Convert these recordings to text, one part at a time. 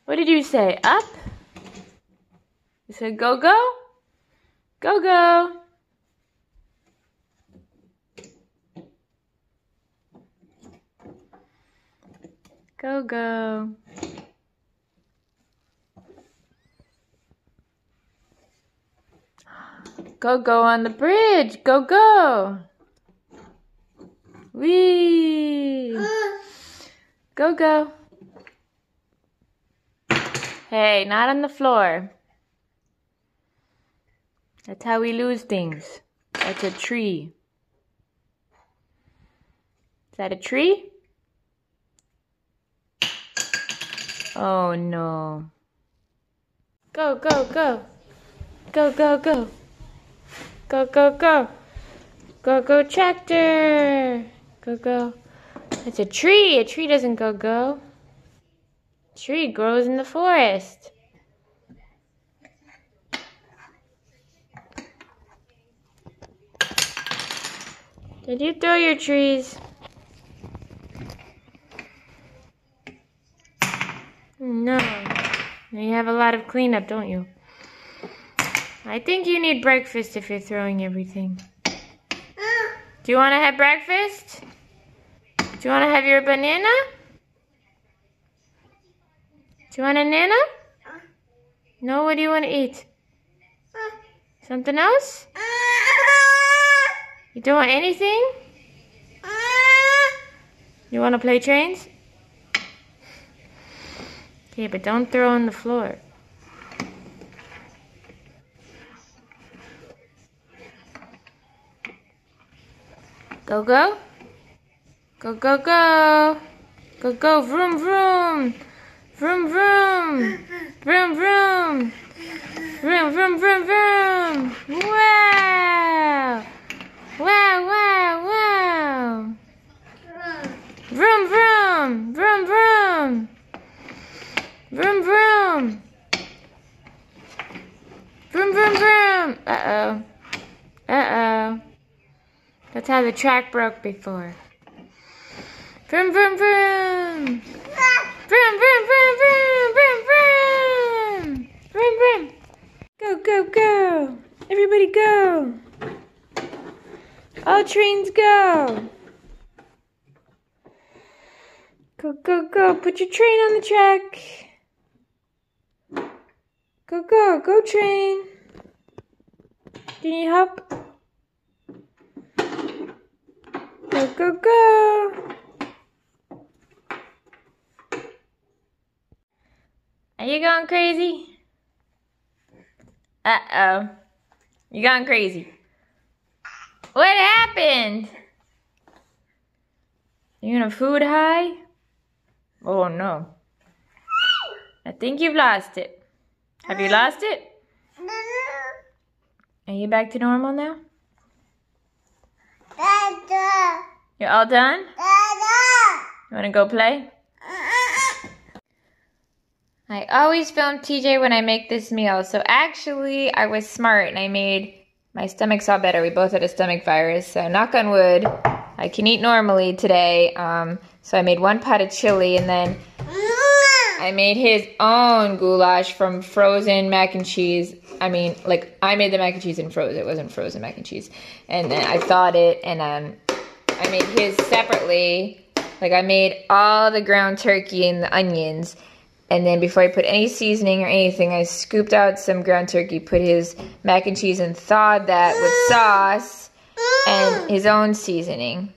What did you say? Up? You said go, go? Go, go. Go, go. Go, go on the bridge. Go, go. Whee! Go, go. Hey, not on the floor. That's how we lose things. That's a tree. Is that a tree? Oh no. Go, go, go. Go, go, go. Go, go, go. Go, go, tractor. Go, go. It's a tree. A tree doesn't go, go. A tree grows in the forest. Did you throw your trees? No. You have a lot of cleanup, don't you? I think you need breakfast if you're throwing everything. Do you want to have breakfast? Do you want to have your banana? Do you want a nana? No, what do you want to eat? Something else? You don't want anything? You want to play trains? Okay, but don't throw on the floor. Go, go. Go, go, go. Go, go, vroom, vroom. Vroom, vroom. Vroom, vroom. Vroom, vroom, vroom, vroom. Wow. Wow, wow, wow. Vroom, vroom. Vroom, vroom. Vroom, vroom. Vroom, vroom, vroom. Uh-oh. Uh-oh. That's how the track broke before. Vroom, vroom, vroom. Vroom, vroom, vroom, vroom, vroom, vroom. Vroom, vroom. Go, go, go. Everybody go. All trains go. Go, go, go. Put your train on the track. Go, go, go train. Do you need help? Go, go, go. Are you going crazy? Uh-oh. You going crazy. What happened? You in a food high? Oh no. I think you've lost it. Have you lost it? Are you back to normal now? You're all done? You want to go play? I always film TJ when I make this meal. So actually, I was smart and I made my stomach saw better. We both had a stomach virus. So knock on wood, I can eat normally today. So I made 1 pot of chili and then I made his own goulash from frozen mac and cheese. I mean, like, I made the mac and cheese and froze it. It wasn't frozen mac and cheese. And then I thawed it and I made his separately. Like, I made all the ground turkey and the onions. And then before I put any seasoning or anything, I scooped out some ground turkey, put his mac and cheese and thawed that with sauce and his own seasoning.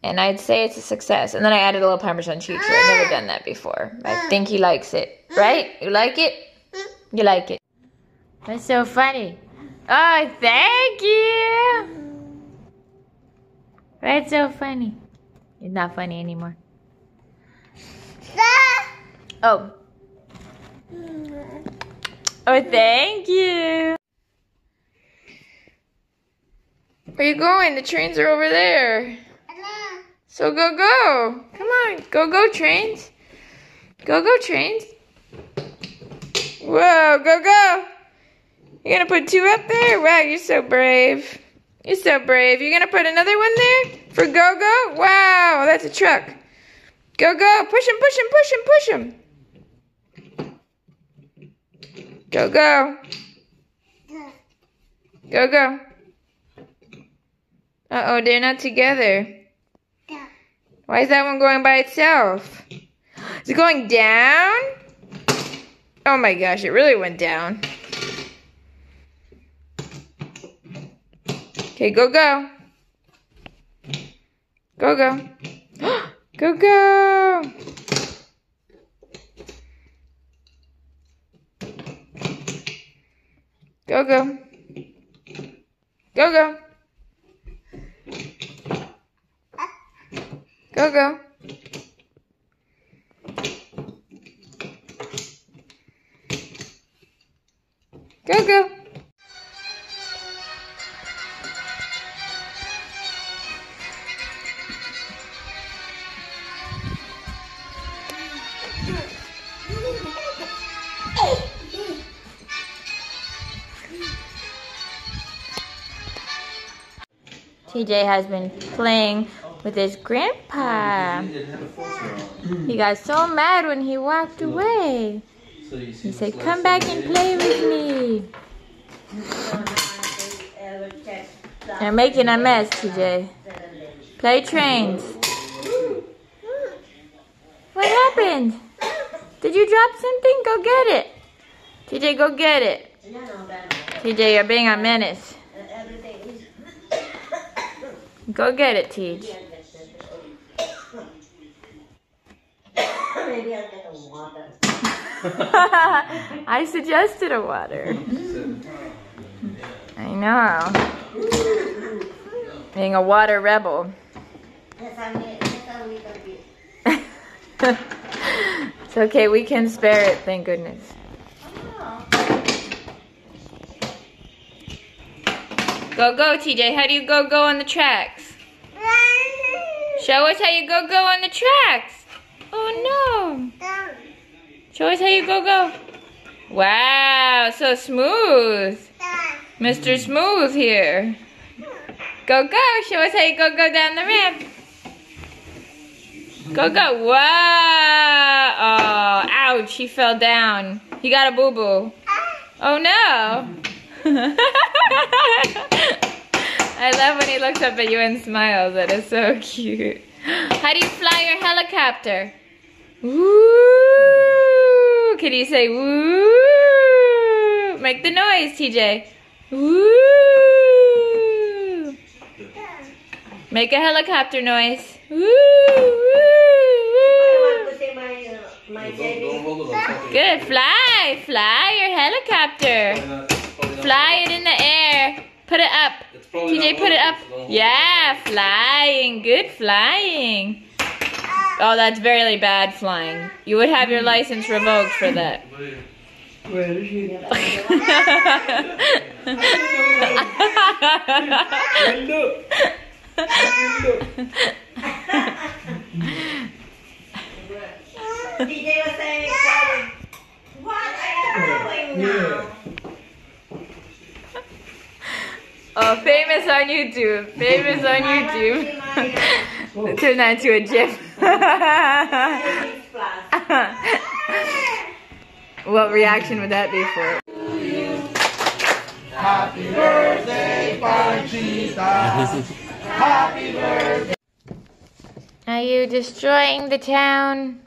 And I'd say it's a success. And then I added a little Parmesan cheese. I've never done that before. I think he likes it. Right? You like it? You like it. That's so funny. Oh, thank you. That's so funny. It's not funny anymore. Oh. Oh, thank you. Where you going? The trains are over there. So go, go. Come on. Go, go, trains. Go, go, trains. Whoa, go, go. You're going to put 2 up there? Wow, you're so brave. You're so brave. You're going to put another one there for go, go? Wow, that's a truck. Go, go. Push him, push him, push him, push him. Go, go. Go, go. Uh-oh, they're not together. Why is that one going by itself? Is it going down? Oh my gosh, it really went down. Okay, go, go. Go, go. Go, go. Go, go. Go, go. Go, go. Go, go. TJ has been playing with his grandpa. He got so mad when he walked away. He said, "Come back and play with me." They're making a mess, TJ. Play trains. What happened? Did you drop something? Go get it. TJ, go get it. TJ, you're being a menace. Go get it, Tej. Maybe I'll get a water. I suggested a water. I know. Being a water rebel. It's okay, we can spare it, thank goodness. Go, go, TJ. How do you go, go on the tracks? Show us how you go, go on the tracks. Oh, no. Show us how you go, go. Wow, so smooth. Mr. Smooth here. Go, go. Show us how you go, go down the ramp. Go, go. Wow. Oh, ouch. He fell down. He got a boo-boo. Oh, no. I love when he looks up at you and smiles. That is so cute. How do you fly your helicopter? Woo! Can you say woo? Make the noise, TJ. Woo! Make a helicopter noise. Woo! Woo! Good. Fly. Fly your helicopter. Fly it in the air. Put it up. TJ, put it up. Yeah, flying. Good flying. Oh, that's very bad flying. You would have your license revoked for that. Where is she? Look. DJ was saying, what are you doing now? Oh, famous on YouTube. Famous on YouTube. Turn that into a GIF. What reaction would that be for? Happy birthday, Panchita. Happy birthday. Are you destroying the town?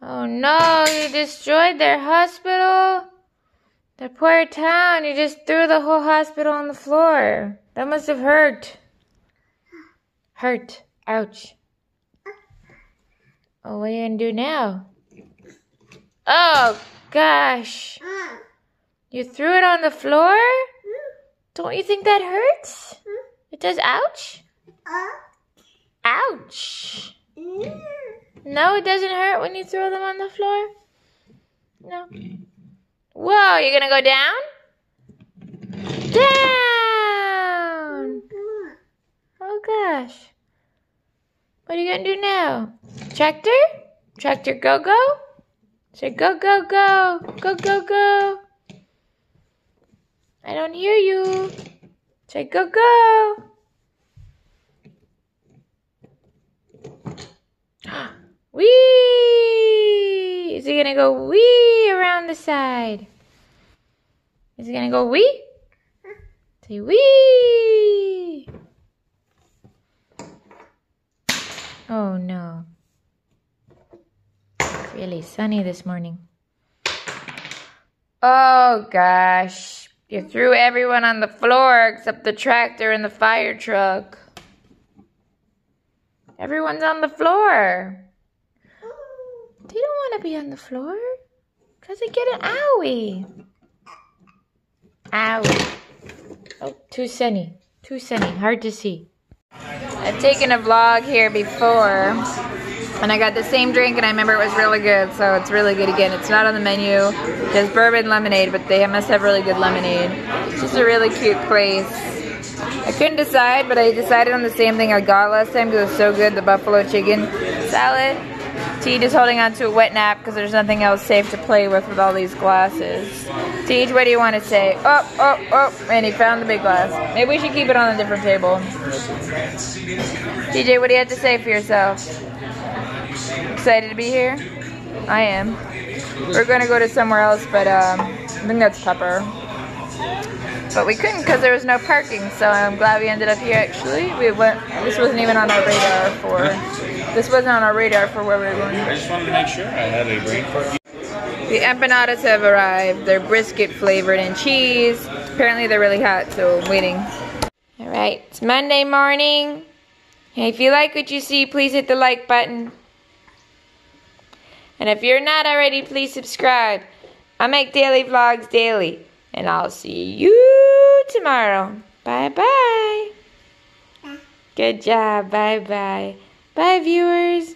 Oh no, you destroyed their hospital? The poor town, you just threw the whole hospital on the floor. That must have hurt. Hurt. Ouch. Oh, what are you gonna do now? Oh, gosh. You threw it on the floor? Don't you think that hurts? It does ouch? Ouch. No, it doesn't hurt when you throw them on the floor? No. Whoa, you're gonna go down? Down! Oh gosh. What are you gonna do now? Tractor? Tractor go go? Say go go go. Go go go. I don't hear you. Say go go. Whee! Is he gonna go wee around the side? Is he gonna go wee? Say wee! Oh no. It's really sunny this morning. Oh gosh. You threw everyone on the floor except the tractor and the fire truck. Everyone's on the floor. They don't want to be on the floor because they get an owie. Owie. Oh, too sunny. Too sunny. Hard to see. I've taken a vlog here before, and I got the same drink, and I remember it was really good, so it's really good again. It's not on the menu, just bourbon lemonade, but they must have really good lemonade. It's just a really cute place. I couldn't decide, but I decided on the same thing I got last time because it was so good, the buffalo chicken salad. Tej is holding on to a wet nap because there's nothing else safe to play with all these glasses. Tej, what do you want to say? Oh, and he found the big glass. Maybe we should keep it on a different table. TJ, what do you have to say for yourself? Excited to be here? I am. We're going to go to somewhere else, but I think that's Pepper. But we couldn't because there was no parking, so I'm glad we ended up here actually. This wasn't even on our radar for where we were going. I just wanted to make sure I had a brain fart. The empanadas have arrived. They're brisket flavored and cheese. Apparently they're really hot, so I'm waiting. Alright, it's Monday morning. Hey, if you like what you see, please hit the like button. And if you're not already, please subscribe. I make daily vlogs daily. And I'll see you tomorrow. Bye-bye. Good job. Bye-bye. Bye, viewers.